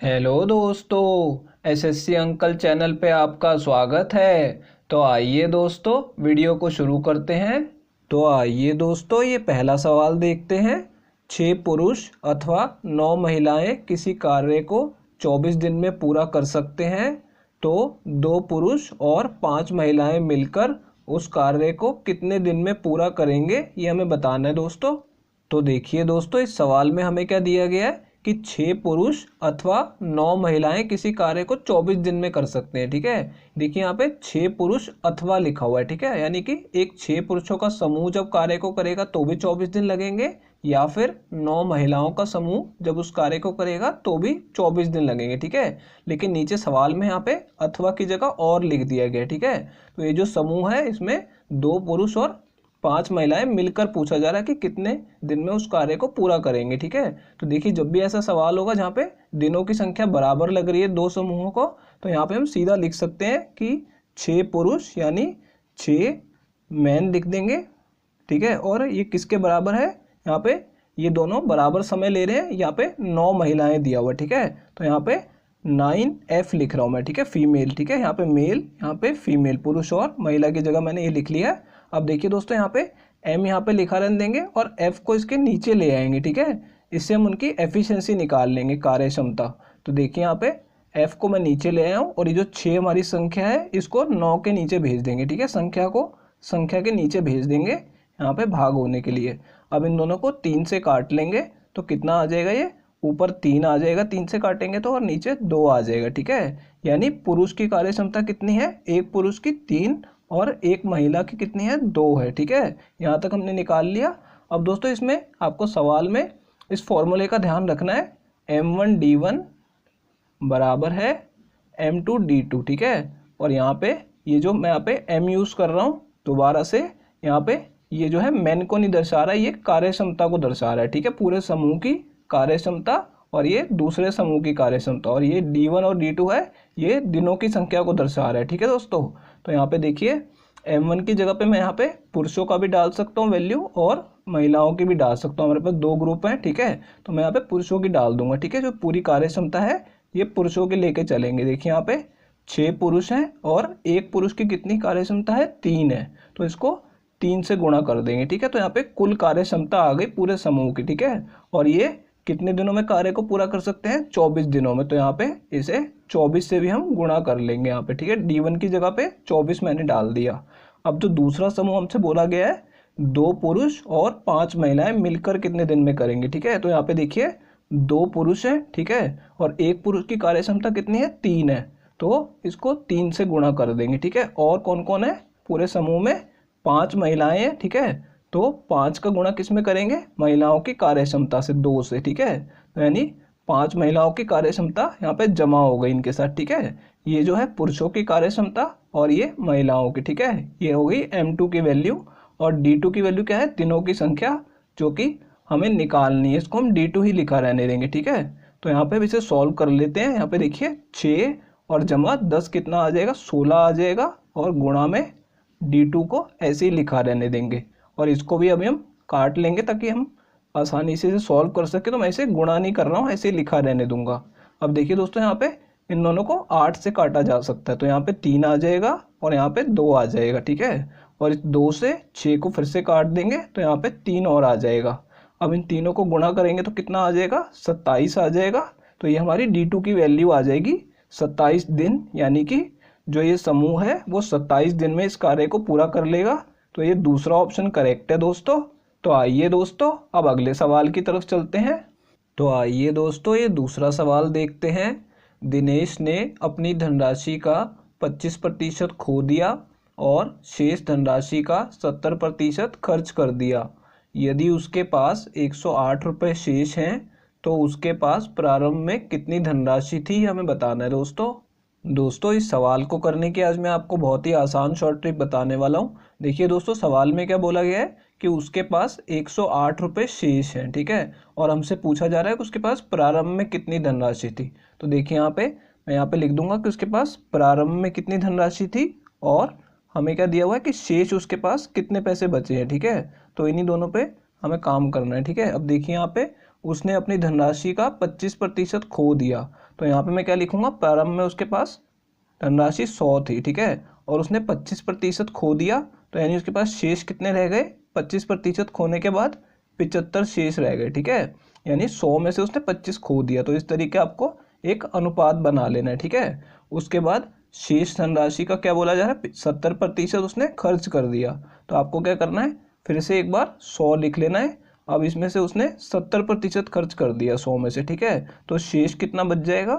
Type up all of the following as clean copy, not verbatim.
Hello दोस्तों, SSC uncle channel पे आपका स्वागत है। तो आइए दोस्तों, वीडियो को शुरू करते हैं। तो आइए दोस्तों, ये पहला सवाल देखते हैं। 6 पुरुष अथवा 9 महिलाएं किसी कार्य को 24 दिन में पूरा कर सकते हैं, तो 2 पुरुष और 5 महिलाएं मिलकर उस कार्य को कितने दिन में पूरा करेंगे, ये हमें बताना है दोस्तों। तो देखिए दोस्तों, इस सवाल में हमें क्या दिया गया है कि 6 पुरुष अथवा 9 महिलाएं किसी कार्य को 24 दिन में कर सकते हैं। ठीक है, देखिए यहाँ पे 6 पुरुष अथवा लिखा हुआ है। ठीक है, यानी कि एक 6 पुरुषों का समूह जब कार्य को करेगा तो भी 24 दिन लगेंगे, या फिर 9 महिलाओं का समूह जब उस कार्य को करेगा तो भी 24 दिन लगेंगे। ठीक है, लेकिन नीचे सवाल में यहाँ पे अथवा की जगह और लिख दिया गया है। ठीक है, तो ये जो समूह है इसमें 2 पुरुष और 5 महिलाएं मिलकर पूछा जा रहा है कि कितने दिन में उस कार्य को पूरा करेंगे। ठीक है, तो देखिए जब भी ऐसा सवाल होगा जहाँ पे दिनों की संख्या बराबर लग रही है दो समूहों को, तो यहाँ पे हम सीधा लिख सकते हैं कि 6 पुरुष यानी 6 मैन लिख देंगे। ठीक है, और ये किसके बराबर है, यहाँ पे ये दोनों बराबर समय ले रहे हैं। यहाँ पे 9 महिलाएं दिया हुआ है। ठीक है, तो यहाँ पे 9F लिख रहा हूँ मैं। ठीक है, फीमेल। ठीक है, यहाँ पे मेल, यहाँ पे फीमेल, पुरुष और महिला की जगह मैंने ये लिख लिया है। अब देखिए दोस्तों, यहाँ पे M यहाँ पे लिखा रहने देंगे और F को इसके नीचे ले आएंगे। ठीक है, इससे हम उनकी एफिशिएंसी निकाल लेंगे, कार्य क्षमता। तो देखिए यहाँ पे F को मैं नीचे ले आया हूँ और ये जो 6 हमारी संख्या है इसको 9 के नीचे भेज देंगे। ठीक है, संख्या को संख्या के नीचे भेज देंगे यहाँ पे भाग होने के लिए। अब इन दोनों को 3 से काट लेंगे तो कितना आ जाएगा, ये ऊपर 3 आ जाएगा 3 से काटेंगे तो, और नीचे 2 आ जाएगा। ठीक है, यानी पुरुष की कार्य क्षमता कितनी है, एक पुरुष की 3 और एक महिला की कितनी है, 2 है। ठीक है, यहाँ तक हमने निकाल लिया। अब दोस्तों इसमें आपको सवाल में इस फॉर्मूले का ध्यान रखना है, M1D1 बराबर है M2D2। ठीक है, और यहाँ पे ये जो मैं यहाँ पे M यूज़ कर रहा हूँ दोबारा से, यहाँ पे ये जो है मैन को नहीं दर्शा रहा है, ये कार्य क्षमता को दर्शा रहा है। ठीक है, पूरे समूह की कार्य क्षमता और ये दूसरे समूह की कार्य क्षमता, और ये D1 और D2 है, ये दिनों की संख्या को दर्शा रहा है। ठीक है दोस्तों, तो यहाँ पे देखिए M1 की जगह पे मैं यहाँ पे पुरुषों का भी डाल सकता हूँ वैल्यू और महिलाओं की भी डाल सकता हूँ। हमारे पास 2 ग्रुप हैं। ठीक है, तो मैं यहाँ पे पुरुषों की डाल दूंगा। ठीक है, जो पूरी कार्य क्षमता है ये पुरुषों के लेके चलेंगे। देखिए यहाँ पे 6 पुरुष हैं और एक पुरुष की कितनी कार्य क्षमता है, 3 है, तो इसको 3 से गुणा कर देंगे। ठीक है, तो यहाँ पे कुल कार्य क्षमता आ गई पूरे समूह की। ठीक है, और ये कितने दिनों में कार्य को पूरा कर सकते हैं, 24 दिनों में। तो यहाँ पे इसे 24 से भी हम गुणा कर लेंगे यहाँ पे। ठीक है, D1 की जगह पे 24 मैंने डाल दिया। अब जो दूसरा समूह हमसे बोला गया है, 2 पुरुष और 5 महिलाएं मिलकर कितने दिन में करेंगे। ठीक है, तो यहाँ पे देखिए 2 पुरुष हैं। ठीक है, और एक पुरुष की कार्य क्षमता कितनी है, 3 है, तो इसको 3 से गुणा कर देंगे। ठीक है, और कौन कौन है पूरे समूह में, 5 महिलाएं हैं। ठीक है, तो 5 का गुणा किस में करेंगे, महिलाओं की कार्य क्षमता से, 2 से। ठीक है, तो यानी 5 महिलाओं की कार्य क्षमता यहाँ पे जमा हो गई इनके साथ। ठीक है, ये जो है पुरुषों की कार्य क्षमता और ये महिलाओं की। ठीक है, ये हो गई M2 की वैल्यू, और D2 की वैल्यू क्या है, दिनों की संख्या, जो कि हमें निकालनी है, इसको हम D2 ही लिखा रहने देंगे। ठीक है, तो यहाँ पे अब इसे सॉल्व कर लेते हैं। यहाँ पे देखिए 6 और जमा 10 कितना आ जाएगा, 16 आ जाएगा, और गुणा में D2 को ऐसे ही लिखा रहने देंगे, और इसको भी अभी हम काट लेंगे ताकि हम आसानी से इसे सॉल्व कर सके। तो मैं इसे गुणा नहीं कर रहा हूँ, ऐसे ही लिखा रहने दूंगा। अब देखिए दोस्तों, यहाँ पे इन दोनों को 8 से काटा जा सकता है, तो यहाँ पे 3 आ जाएगा और यहाँ पे 2 आ जाएगा। ठीक है, और इस 2 से 6 को फिर से काट देंगे तो यहाँ पे 3 और आ जाएगा। अब इन तीनों को गुणा करेंगे तो कितना आ जाएगा, 27 आ जाएगा। तो ये हमारी D2 की वैल्यू आ जाएगी 27 दिन, यानी कि जो ये समूह है वो 27 दिन में इस कार्य को पूरा कर लेगा। तो ये दूसरा ऑप्शन करेक्ट है दोस्तों। तो आइए दोस्तों, अब अगले सवाल की तरफ चलते हैं। तो आइए दोस्तों, ये दूसरा सवाल देखते हैं। दिनेश ने अपनी धनराशि का 25% खो दिया और शेष धनराशि का 70% खर्च कर दिया। यदि उसके पास 108 रुपये शेष हैं तो उसके पास प्रारंभ में कितनी धनराशि थी, हमें बताना है दोस्तों इस सवाल को करने की आज मैं आपको बहुत ही आसान शॉर्ट ट्रिक बताने वाला हूँ। देखिए दोस्तों, सवाल में क्या बोला गया है कि उसके पास 108 रुपये शेष हैं। ठीक है, और हमसे पूछा जा रहा है कि उसके पास प्रारंभ में कितनी धनराशि थी। तो देखिए यहाँ पे मैं यहाँ पे लिख दूंगा कि उसके पास प्रारंभ में कितनी धनराशि थी, और हमें क्या दिया हुआ है कि शेष उसके पास कितने पैसे बचे हैं। ठीक है, तो इन्हीं दोनों पे हमें काम करना है। ठीक है, अब देखिए यहाँ पे उसने अपनी धनराशि का 25% खो दिया, तो यहाँ पे मैं क्या लिखूंगा, प्रारंभ में उसके पास धनराशि 100 थी, ठीक है, और उसने 25% खो दिया, तो यानी उसके पास शेष कितने रह गए, 25% खोने के बाद 75 शेष रह गए, ठीक है, यानी 100 में से उसने 25 खो दिया। तो इस तरीके आपको एक अनुपात बना लेना है, ठीक है। उसके बाद शेष धनराशि का क्या बोला जा रहा है, 70% उसने खर्च कर दिया, तो आपको क्या करना है, फिर से एक बार 100 लिख लेना है। अब इसमें से उसने 70% खर्च कर दिया 100 में से, ठीक है, तो शेष कितना बच जाएगा,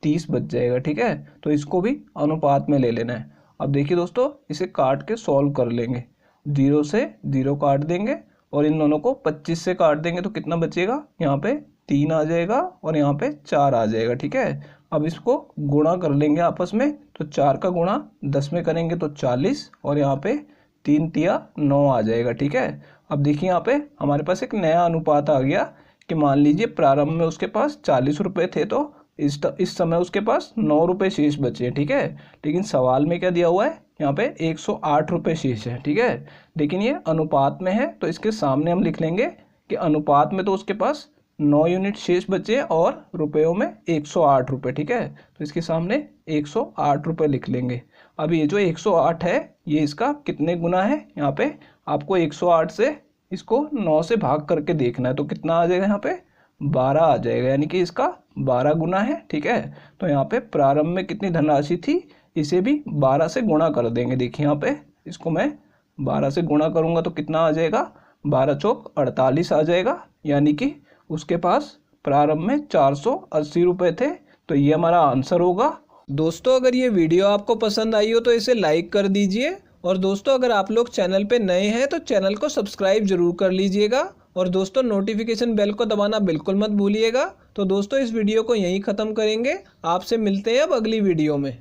30 बच जाएगा, ठीक है। तो इसको भी अनुपात में ले लेना है। अब देखिए दोस्तों, इसे काट के सॉल्व कर लेंगे, 0 से 0 काट देंगे और इन दोनों को 25 से काट देंगे तो कितना बचेगा, यहाँ पे 3 आ जाएगा और यहाँ पे 4 आ जाएगा, ठीक है। अब इसको गुणा कर लेंगे आपस में, तो 4 का गुणा 10 में करेंगे तो 40 और यहाँ पे 3 तिया 9 आ जाएगा, ठीक है। अब देखिए यहाँ पे हमारे पास एक नया अनुपात आ गया कि मान लीजिए प्रारंभ में उसके पास 40 रुपये थे, तो इस समय उसके पास 9 रुपये शेष बचे हैं, ठीक है। लेकिन सवाल में क्या दिया हुआ है, यहाँ पे 108 रुपये शेष है, ठीक है। लेकिन ये अनुपात में है, तो इसके सामने हम लिख लेंगे कि अनुपात में तो उसके पास 9 यूनिट शेष बचे और रुपयों में 108 रुपये, ठीक है। तो इसके सामने 108 रुपये लिख लेंगे। अब ये जो 108 है, ये इसका कितने गुना है, यहाँ पे आपको 108 से इसको 9 से भाग करके देखना है, तो कितना आ जाएगा, यहाँ पे 12 आ जाएगा, यानी कि इसका 12 गुना है, ठीक है। तो यहाँ पे प्रारंभ में कितनी धनराशि थी, इसे भी 12 से गुणा कर देंगे। देखिए यहाँ पे इसको मैं 12 से गुणा करूँगा तो कितना आ जाएगा, 12 चौक 48 आ जाएगा, यानी कि उसके पास प्रारंभ में 480 रुपये थे। तो ये हमारा आंसर होगा। दोस्तों अगर ये वीडियो आपको पसंद आई हो तो इसे लाइक कर दीजिए, और दोस्तों अगर आप लोग चैनल पे नए हैं तो चैनल को सब्सक्राइब जरूर कर लीजिएगा, और दोस्तों नोटिफिकेशन बेल को दबाना बिल्कुल मत भूलिएगा। तो दोस्तों इस वीडियो को यहीं ख़त्म करेंगे, आपसे मिलते हैं अब अगली वीडियो में।